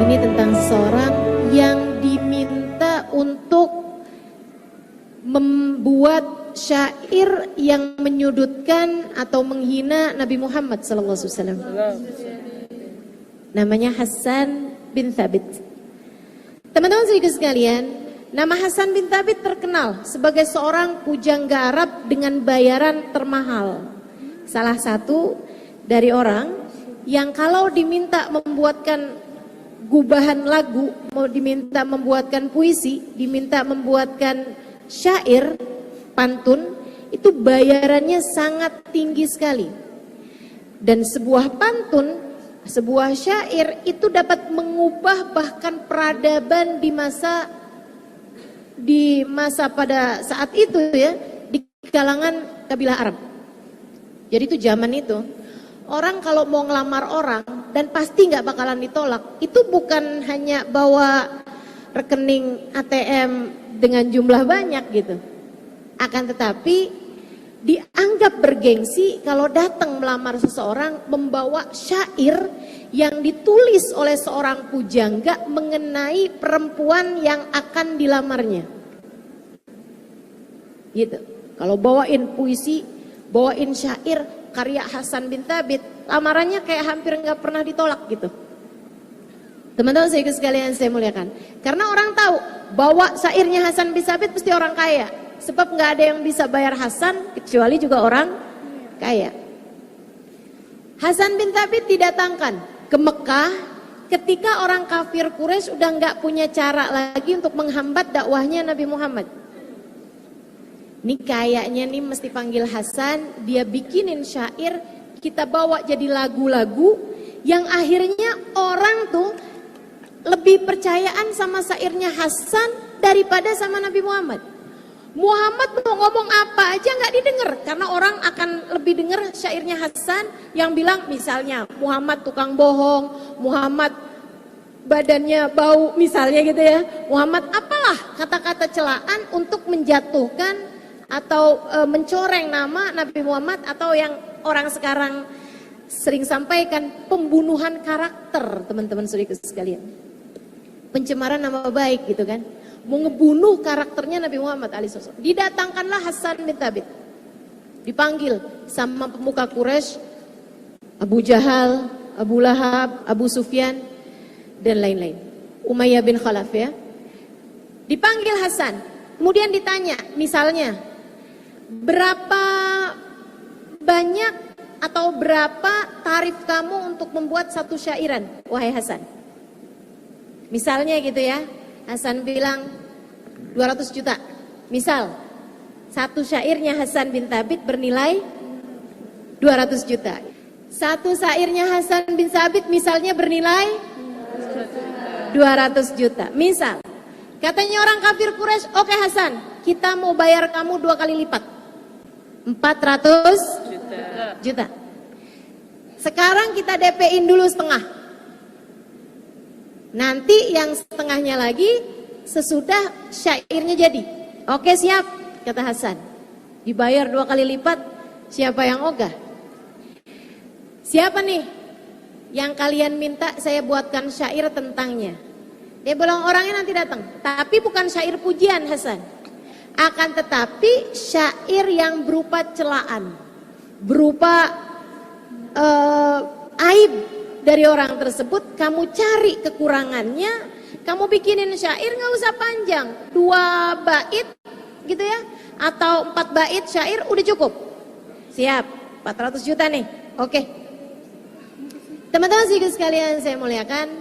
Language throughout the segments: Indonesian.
ini tentang seseorang yang diminta untuk membuat syair yang menyudutkan atau menghina Nabi Muhammad SAW. Namanya Hasan bin Thabit. Teman-teman sekalian, nama Hasan bin Thabit terkenal sebagai seorang pujangga Arab dengan bayaran termahal. Salah satu dari orang yang kalau diminta membuatkan gubahan lagu, mau diminta membuatkan puisi, diminta membuatkan syair, pantun, itu bayarannya sangat tinggi sekali. Dan sebuah pantun, sebuah syair itu dapat mengubah bahkan peradaban di masa pada saat itu ya, di kalangan kabilah Arab. Jadi itu zaman itu, orang kalau mau ngelamar orang dan pasti nggak bakalan ditolak, itu bukan hanya bawa rekening ATM dengan jumlah banyak gitu. Akan tetapi dianggap bergengsi kalau datang melamar seseorang membawa syair yang ditulis oleh seorang pujangga mengenai perempuan yang akan dilamarnya. Gitu. Kalau bawain puisi, bawain syair karya Hasan bin Thabit, lamarannya kayak hampir nggak pernah ditolak gitu. Teman-teman sekalian saya muliakan, karena orang tahu bahwa syairnya Hasan bin Thabit pasti orang kaya, sebab nggak ada yang bisa bayar Hasan kecuali juga orang kaya. Hasan bin Thabit didatangkan ke Mekah ketika orang kafir Quraisy udah nggak punya cara lagi untuk menghambat dakwahnya Nabi Muhammad. Ini kayaknya nih mesti panggil Hasan, dia bikinin syair, kita bawa jadi lagu-lagu yang akhirnya orang tuh lebih percayaan sama syairnya Hasan daripada sama Nabi Muhammad. Muhammad mau ngomong apa aja nggak didengar, karena orang akan lebih dengar syairnya Hasan yang bilang misalnya Muhammad tukang bohong, Muhammad badannya bau misalnya gitu ya, Muhammad apalah kata-kata celaan untuk menjatuhkan atau mencoreng nama Nabi Muhammad, atau yang orang sekarang sering sampaikan pembunuhan karakter, teman-teman saudara sekalian. Pencemaran nama baik gitu kan. Mau ngebunuh karakternya Nabi Muhammad alaihissalam. Didatangkanlah Hasan bin Thabit. Dipanggil sama pemuka Quraisy, Abu Jahal, Abu Lahab, Abu Sufyan dan lain-lain. Umayyah bin Khalaf ya. Dipanggil Hasan. Kemudian ditanya, misalnya berapa banyak atau berapa tarif kamu untuk membuat satu syairan, wahai Hasan? Misalnya gitu ya, Hasan bilang 200 juta. Misal, satu syairnya Hasan bin Thabit bernilai 200 juta. Satu syairnya Hasan bin Thabit misalnya bernilai 200 juta. Misal, katanya orang kafir Quraisy, oke Hasan, kita mau bayar kamu 2 kali lipat. 400 juta. Sekarang kita DP-in dulu setengah. Nanti yang setengahnya lagi sesudah syairnya jadi. Oke siap, kata Hasan. Dibayar 2 kali lipat, siapa yang ogah? Siapa nih yang kalian minta saya buatkan syair tentangnya? Dia bilang orangnya nanti datang, tapi bukan syair pujian Hasan. Akan tetapi syair yang berupa celaan, berupa aib dari orang tersebut, kamu cari kekurangannya, kamu bikinin syair, nggak usah panjang, 2 bait gitu ya, atau 4 bait syair udah cukup. Siap, 400 juta nih, oke. Teman-teman sekalian saya muliakan,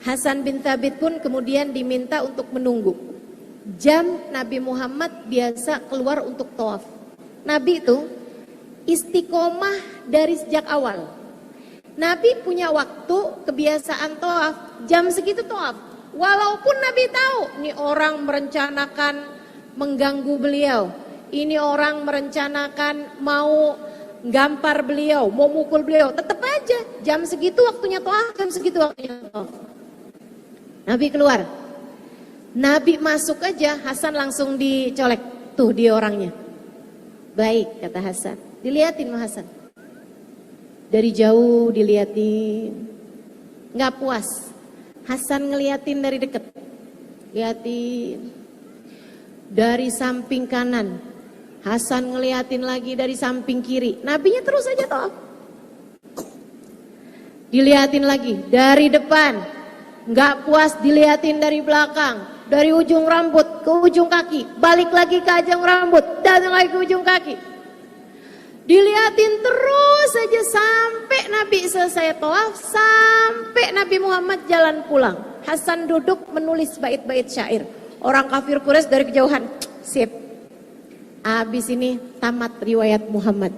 Hasan bin Thabit pun kemudian diminta untuk menunggu. Jam Nabi Muhammad biasa keluar untuk tawaf. Nabi itu istiqomah dari sejak awal. Nabi punya waktu kebiasaan tawaf, jam segitu tawaf. Walaupun Nabi tahu, ini orang merencanakan mengganggu beliau. Ini orang merencanakan mau gampar beliau, mau mukul beliau. Tetap aja, jam segitu waktunya tawaf, jam segitu waktunya tawaf. Nabi keluar. Nabi masuk aja, Hasan langsung dicolek. Tuh dia orangnya. Baik, kata Hasan. Dilihatin sama Hasan. Dari jauh dilihatin. Nggak puas. Hasan ngeliatin dari deket. Liatin. Dari samping kanan. Hasan ngeliatin lagi dari samping kiri. Nabinya terus aja tawaf. Diliatin lagi dari depan. Nggak puas diliatin dari belakang. Dari ujung rambut ke ujung kaki. Balik lagi ke ujung rambut. Dan lagi ke ujung kaki. Diliatin terus aja sampai Nabi selesai tawaf. Sampai Nabi Muhammad jalan pulang. Hasan duduk menulis bait-bait syair. Orang kafir Quraisy dari kejauhan. Sip. Abis ini tamat riwayat Muhammad.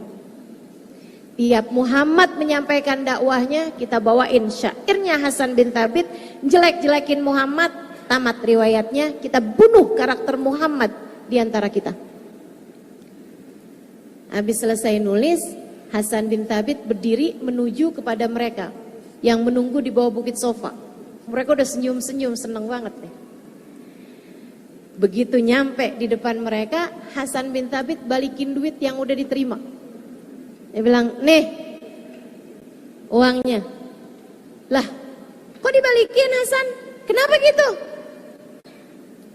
Tiap Muhammad menyampaikan dakwahnya, kita bawain syairnya Hasan bin Thabit. Jelek-jelekin Muhammad, tamat riwayatnya, kita bunuh karakter Muhammad di antara kita. Habis selesai nulis, Hasan bin Thabit berdiri menuju kepada mereka yang menunggu di bawah bukit sofa. Mereka udah senyum-senyum, seneng banget nih. Begitu nyampe di depan mereka, Hasan bin Thabit balikin duit yang udah diterima. Dia bilang, nih uangnya. Lah, kok dibalikin Hasan? Kenapa gitu?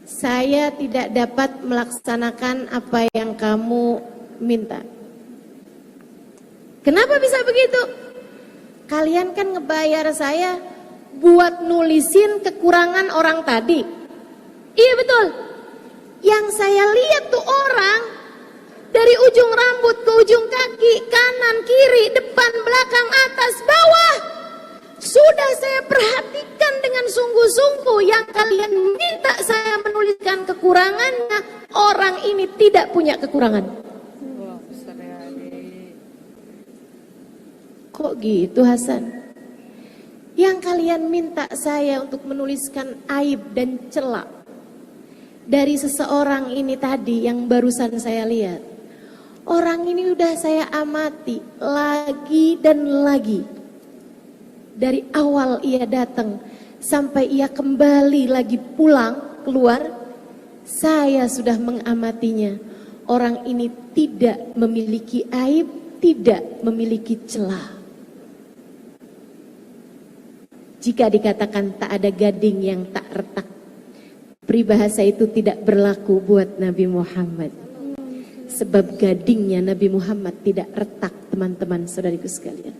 Saya tidak dapat melaksanakan apa yang kamu minta. Kenapa bisa begitu? Kalian kan ngebayar saya buat nulisin kekurangan orang tadi. Iya betul. Yang saya lihat tuh orang dari ujung rambut ke ujung kaki, kanan, kiri, depan, belakang, atas, bawah. Sudah saya perhatikan dengan sungguh-sungguh. Yang kalian minta saya menuliskan kekurangannya, orang ini tidak punya kekurangan. Kok gitu Hasan? Yang kalian minta saya untuk menuliskan aib dan celak dari seseorang ini tadi yang barusan saya lihat. Orang ini udah saya amati lagi dan lagi. Dari awal ia datang sampai ia kembali lagi pulang keluar, saya sudah mengamatinya. Orang ini tidak memiliki aib, tidak memiliki celah. Jika dikatakan tak ada gading yang tak retak, peribahasa itu tidak berlaku buat Nabi Muhammad. Sebab gadingnya Nabi Muhammad tidak retak, teman-teman saudariku sekalian.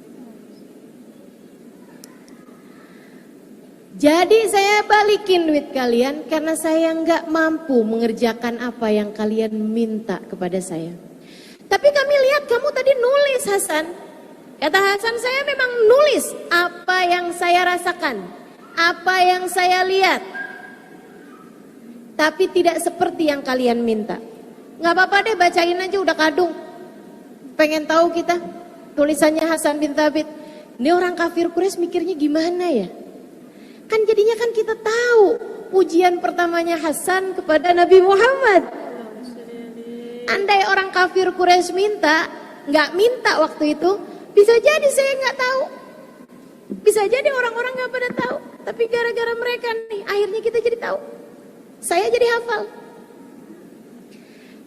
Jadi saya balikin duit kalian karena saya nggak mampu mengerjakan apa yang kalian minta kepada saya. Tapi kami lihat kamu tadi nulis Hasan. Kata Hasan, saya memang nulis apa yang saya rasakan, apa yang saya lihat. Tapi tidak seperti yang kalian minta. Nggak apa-apa deh, bacain aja, udah kadung. Pengen tahu kita tulisannya Hasan bin Thabit. Ini orang kafir Quraisy mikirnya gimana ya? Kan jadinya kan kita tahu pujian pertamanya Hasan kepada Nabi Muhammad. Andai orang kafir Quraisy minta, nggak minta waktu itu, bisa jadi saya nggak tahu. Bisa jadi orang-orang nggak pada tahu. Tapi gara-gara mereka nih, akhirnya kita jadi tahu. Saya jadi hafal.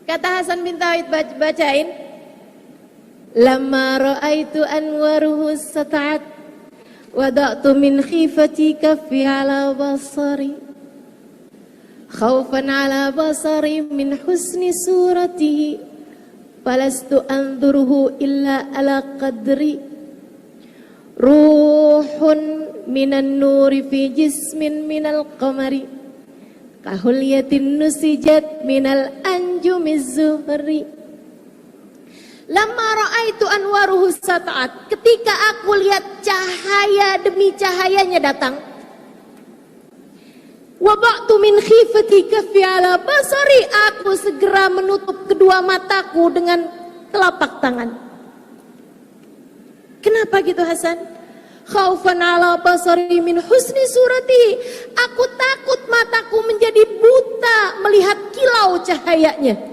Kata Hasan bin Thabit, bacain. Lamma ra'aitu anwaruhu sata'at wada'tu min khifati kaffi ala basari khawfan ala basari min husni suratihi falastu anzuruhu illa ala qadri ruhun minan nuri fi jismin minal qamari kahulyatin nusijat minal anjumiz zuhri. Lamma ra'aitu anwaruhu sata'at, ketika aku lihat cahaya demi cahayanya datang, waba'tu min khifati kaffi ala basari, aku segera menutup kedua mataku dengan telapak tangan. Kenapa gitu Hasan? Khaufan ala basari min husni surati, aku takut mataku menjadi buta melihat kilau cahayanya.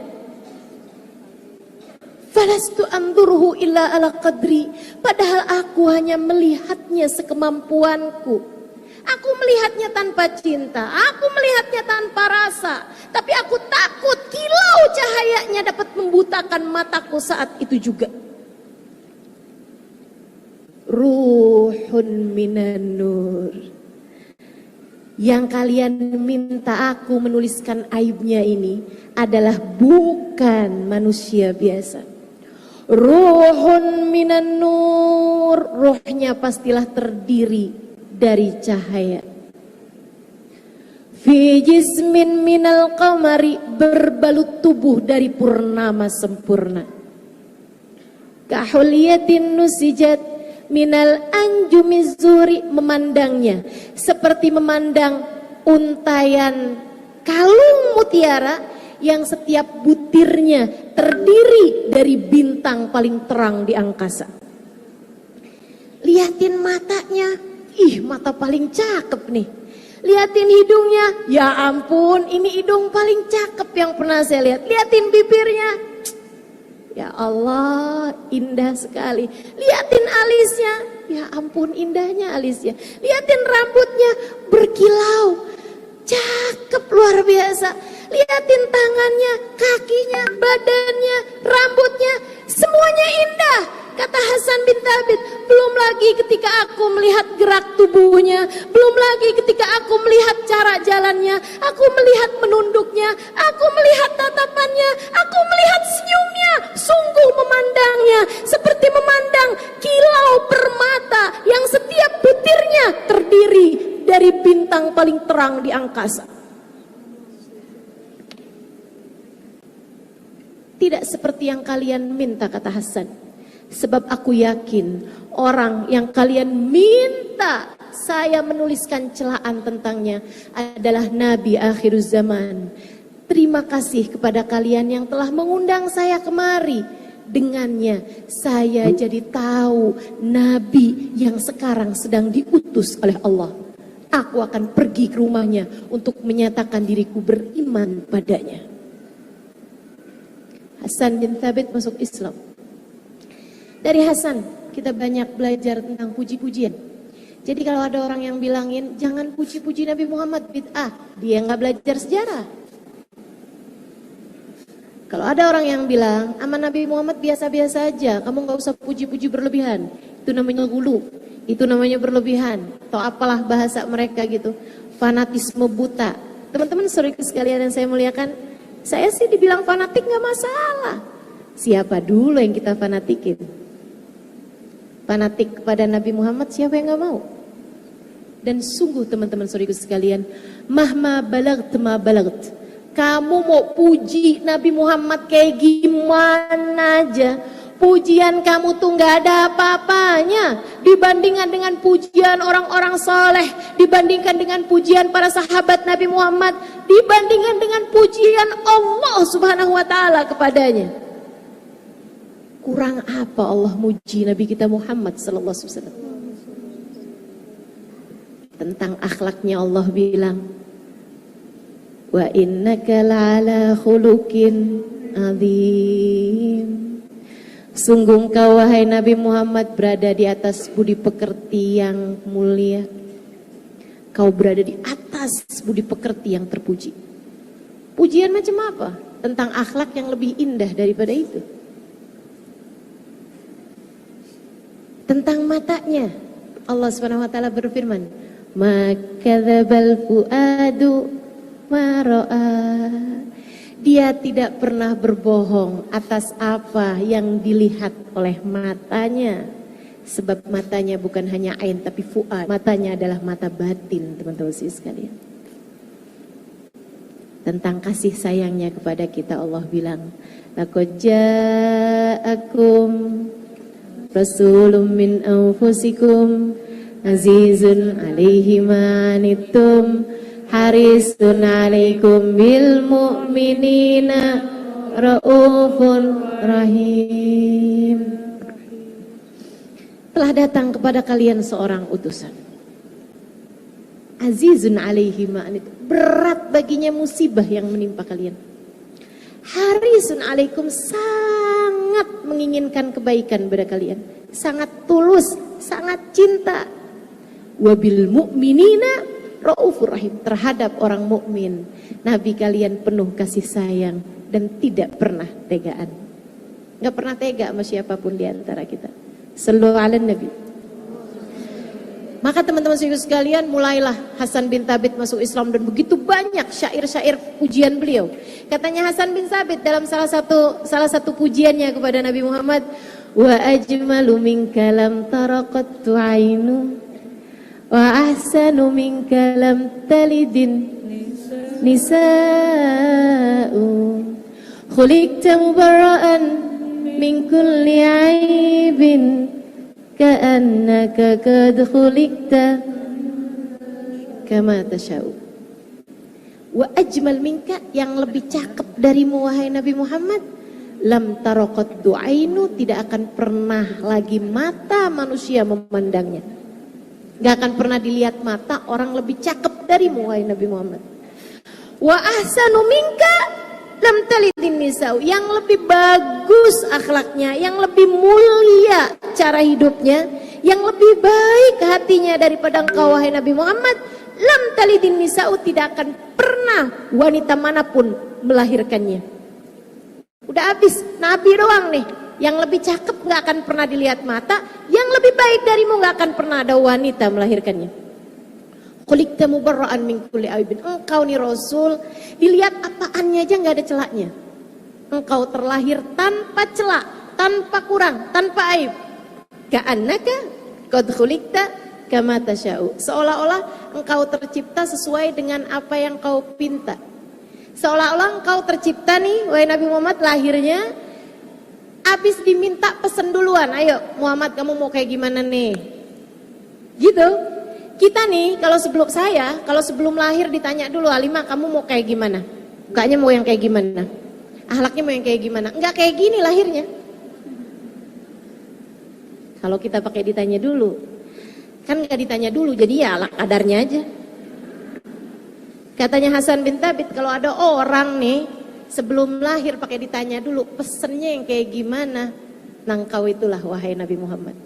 Falastu anduruhu illa ala qadri, padahal aku hanya melihatnya sekemampuanku. Aku melihatnya tanpa cinta, aku melihatnya tanpa rasa, tapi aku takut kilau cahayanya dapat membutakan mataku saat itu juga. ruhun minan nur. Yang kalian minta aku menuliskan aibnya ini adalah bukan manusia biasa. Ruhun minan nur, rohnya pastilah terdiri dari cahaya. Fi jismin minal qamari, berbalut tubuh dari purnama sempurna. Kahulyatin nusijat minal anjumiz zuri, memandangnya seperti memandang untayan kalung mutiara yang setiap butirnya terdiri dari bintang paling terang di angkasa. Liatin matanya, ih mata paling cakep nih. Liatin hidungnya, ya ampun ini hidung paling cakep yang pernah saya lihat. Liatin bibirnya, ya Allah indah sekali. Liatin alisnya, ya ampun indahnya alisnya. Liatin rambutnya berkilau, cakep luar biasa. Liatin tangannya, kakinya, badannya, rambutnya, semuanya indah. Kata Hasan bin Thabit, belum lagi ketika aku melihat gerak tubuhnya, belum lagi ketika aku melihat cara jalannya, aku melihat menunduknya, aku melihat tatapannya, aku melihat senyumnya, sungguh memandangnya seperti memandang kilau permata yang setiap butirnya terdiri dari bintang paling terang di angkasa. Tidak seperti yang kalian minta, kata Hasan. Sebab aku yakin orang yang kalian minta saya menuliskan celaan tentangnya adalah Nabi akhir zaman. Terima kasih kepada kalian yang telah mengundang saya kemari. Dengannya saya jadi tahu Nabi yang sekarang sedang diutus oleh Allah. Aku akan pergi ke rumahnya untuk menyatakan diriku beriman padanya. Hasan bin Thabit masuk Islam. Dari Hasan kita banyak belajar tentang puji-pujian. Jadi kalau ada orang yang bilangin jangan puji-puji Nabi Muhammad bid'ah, dia nggak belajar sejarah. Kalau ada orang yang bilang sama Nabi Muhammad biasa-biasa aja, kamu nggak usah puji-puji berlebihan, itu namanya gulu, itu namanya berlebihan, atau apalah bahasa mereka gitu, fanatisme buta. Teman-teman saudara sekalian yang saya muliakan, saya sih dibilang fanatik nggak masalah. Siapa dulu yang kita fanatikin? Fanatik kepada Nabi Muhammad siapa yang gak mau? Dan sungguh teman-teman saudariku sekalian, mahma balagt ma balagt, kamu mau puji Nabi Muhammad kayak gimana aja, pujian kamu tuh gak ada apa-apanya dibandingkan dengan pujian orang-orang soleh, dibandingkan dengan pujian para sahabat Nabi Muhammad, dibandingkan dengan pujian Allah subhanahu wa ta'ala kepadanya. Kurang apa Allah muji Nabi kita Muhammad sallallahu alaihi wasallam? Tentang akhlaknya Allah bilang, wa innaka la'ala khuluqin azim. Sungguh engkau wahai Nabi Muhammad berada di atas budi pekerti yang mulia. Kau berada di atas budi pekerti yang terpuji. Pujian macam apa? Tentang akhlak yang lebih indah daripada itu. Tentang matanya, Allah Subhanahu wa taala berfirman, "Makadzabal fuadu ma ra'a." Dia tidak pernah berbohong atas apa yang dilihat oleh matanya. Sebab matanya bukan hanya ain tapi fuad. Matanya adalah mata batin, teman-teman sekalian. Tentang kasih sayangnya kepada kita Allah bilang, "Laqad ja'akum Rasulun min anfusikum azizun alaihi ma anittum harisun alaikum bil mu'minina raufun rahim." Telah datang kepada kalian seorang utusan. Azizun alaihi ma anittum, berat baginya musibah yang menimpa kalian. Harisun alaikum, sangat menginginkan kebaikan pada kalian, sangat tulus, sangat cinta. Wabil mu'minina raufur rahim, terhadap orang mukmin Nabi kalian penuh kasih sayang dan tidak pernah tegaan. Nggak pernah tega sama siapapun di antara kita. Sallu ala Nabi. Maka teman-teman sekalian, mulailah Hasan bin Thabit masuk Islam dan begitu banyak syair-syair pujian beliau. Katanya Hasan bin Thabit dalam salah satu pujiannya kepada Nabi Muhammad, wa ajmalu minka lam taraqattu ainu wa ahsanu minka lam talidin nisa'u khuliqta mubarra'an min kulli aibin ka'annaka qad khuliqta kama tasha'u. Wa ajmal minka, yang lebih cakep darimu wahai Nabi Muhammad, lam taraqat du'ainu, tidak akan pernah lagi mata manusia memandangnya. Gak akan pernah dilihat mata orang lebih cakep darimu wahai Nabi Muhammad. Wa ahsanu minka lam talidin nisa'u, yang lebih bagus akhlaknya, yang lebih mulia cara hidupnya, yang lebih baik hatinya daripada engkau wahai Nabi Muhammad, lam talidin nisa'u, tidak akan pernah wanita manapun melahirkannya. Udah habis, Nabi doang nih yang lebih cakep, gak akan pernah dilihat mata, yang lebih baik darimu gak akan pernah ada wanita melahirkannya. Khuliqta mubarra'an min kulli aibin, engkau nih Rasul dilihat apaannya aja gak ada celaknya. Engkau terlahir tanpa celak, tanpa kurang, tanpa aib. Ka'annaka qad khuliqta kama tasha'u, seolah-olah engkau tercipta sesuai dengan apa yang kau pinta. Seolah-olah engkau tercipta nih wahai Nabi Muhammad, lahirnya habis diminta pesen duluan, ayo Muhammad kamu mau kayak gimana nih, gitu. Kita nih kalau sebelum lahir ditanya dulu, Halimah kamu mau kayak gimana, mukanya mau yang kayak gimana, akhlaknya mau yang kayak gimana, enggak kayak gini lahirnya. Kalau kita pakai ditanya dulu, kan enggak ditanya dulu, jadi ya ala kadarnya aja. Katanya Hasan bin Thabit, kalau ada orang nih sebelum lahir pakai ditanya dulu, pesennya yang kayak gimana, nah engkau itulah wahai Nabi Muhammad.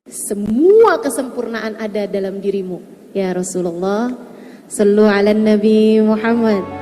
Semua kesempurnaan ada dalam dirimu ya Rasulullah. Sallu ala Nabi Muhammad.